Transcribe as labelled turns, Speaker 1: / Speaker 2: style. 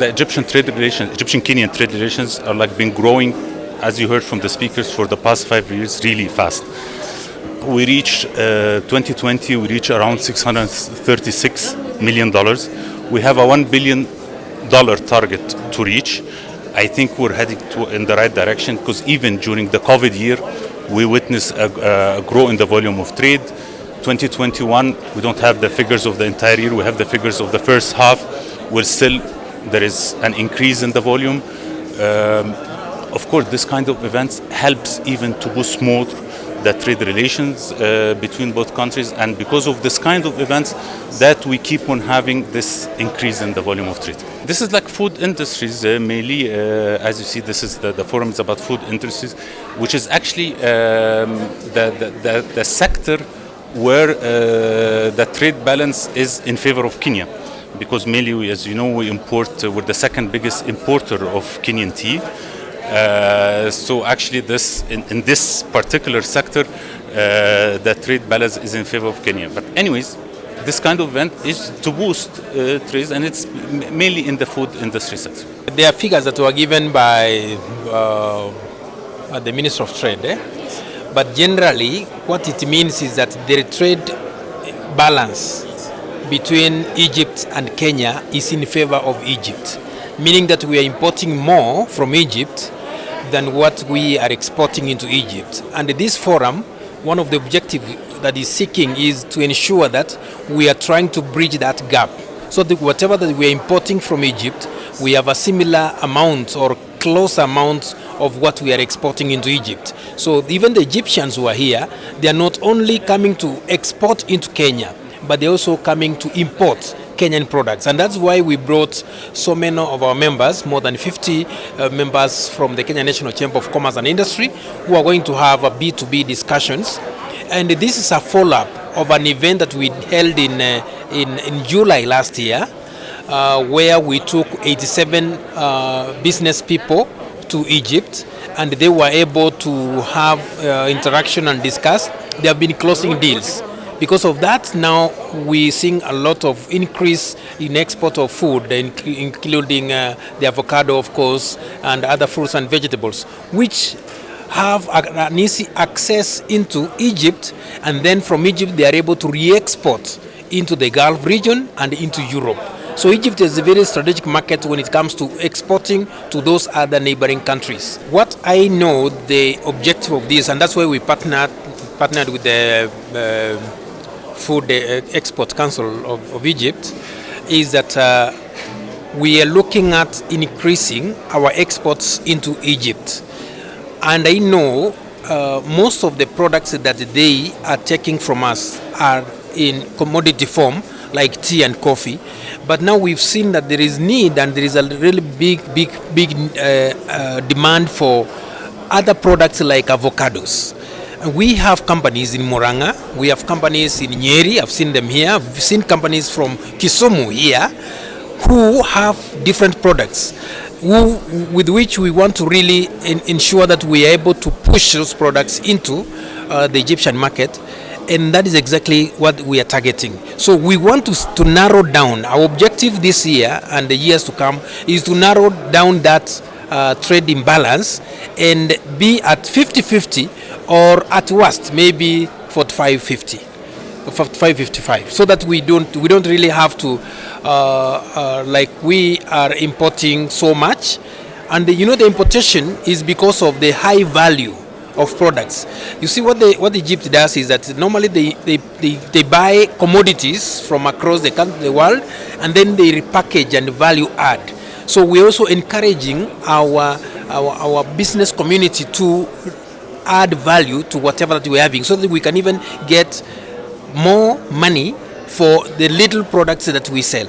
Speaker 1: the Egyptian trade relations, Egyptian-Kenyan trade relations are like been growing, as you heard from the speakers, for the past 5 years, really fast. We reached 2020. We reached around $636 million. We have a $1 billion target to reach. I think we're heading in the right direction, because even during the COVID year, we witnessed a growth in the volume of trade. 2021, we don't have the figures of the entire year. We have the figures of the first half. There is an increase in the volume. Of course, this kind of events helps even to boost more the trade relations between both countries, and because of this kind of events that we keep on having this increase in the volume of trade. This is like food industries mainly. As you see, this is the forum is about food industries, which is actually the sector where the trade balance is in favor of Kenya, because mainly, as you know, we're the second biggest importer of Kenyan tea. So actually, in this particular sector, the trade balance is in favor of Kenya. But anyways, this kind of event is to boost trade, and it's mainly in the food industry sector.
Speaker 2: There are figures that were given by the Minister of Trade, but generally what it means is that the trade balance between Egypt and Kenya is in favor of Egypt, meaning that we are importing more from Egypt than what we are exporting into Egypt. And this forum, one of the objectives that is seeking is to ensure that we are trying to bridge that gap, so that whatever that we are importing from Egypt, we have a similar amount or close amount of what we are exporting into Egypt. So even the Egyptians who are here, they are not only coming to export into Kenya, but they're also coming to import Kenyan products. And that's why we brought so many of our members, more than 50 members from the Kenya National Chamber of Commerce and Industry, who are going to have a B2B discussions. And this is a follow-up of an event that we held in July last year, where we took 87 business people to Egypt, and they were able to have interaction and discuss. They have been closing deals. Because of that, now we're seeing a lot of increase in export of food, including the avocado, of course, and other fruits and vegetables, which have an easy access into Egypt, and then from Egypt they are able to re-export into the Gulf region and into Europe. So Egypt is a very strategic market when it comes to exporting to those other neighboring countries. What I know the objective of this, and that's why we partnered with the Food Export Council of Egypt, is that we are looking at increasing our exports into Egypt. And I know most of the products that they are taking from us are in commodity form, like tea and coffee. But now we've seen that there is need, and there is a really big demand for other products like avocados. We have companies in Murang'a, we have companies in Nyeri, I've seen them here, I've seen companies from Kisumu here who have different products with which we want to really ensure that we are able to push those products into the Egyptian market, and that is exactly what we are targeting. So we want to narrow down. Our objective this year and the years to come is to narrow down that trade imbalance and be at 50-50, or at worst maybe 45-55, so that we don't really have to like we are importing so much. And the importation is because of the high value of products. You see, what Egypt does is that normally they buy commodities from across the world, and then they repackage and value add. So we're also encouraging our business community to add value to whatever that we're having, so that we can even get more money for the little products that we sell.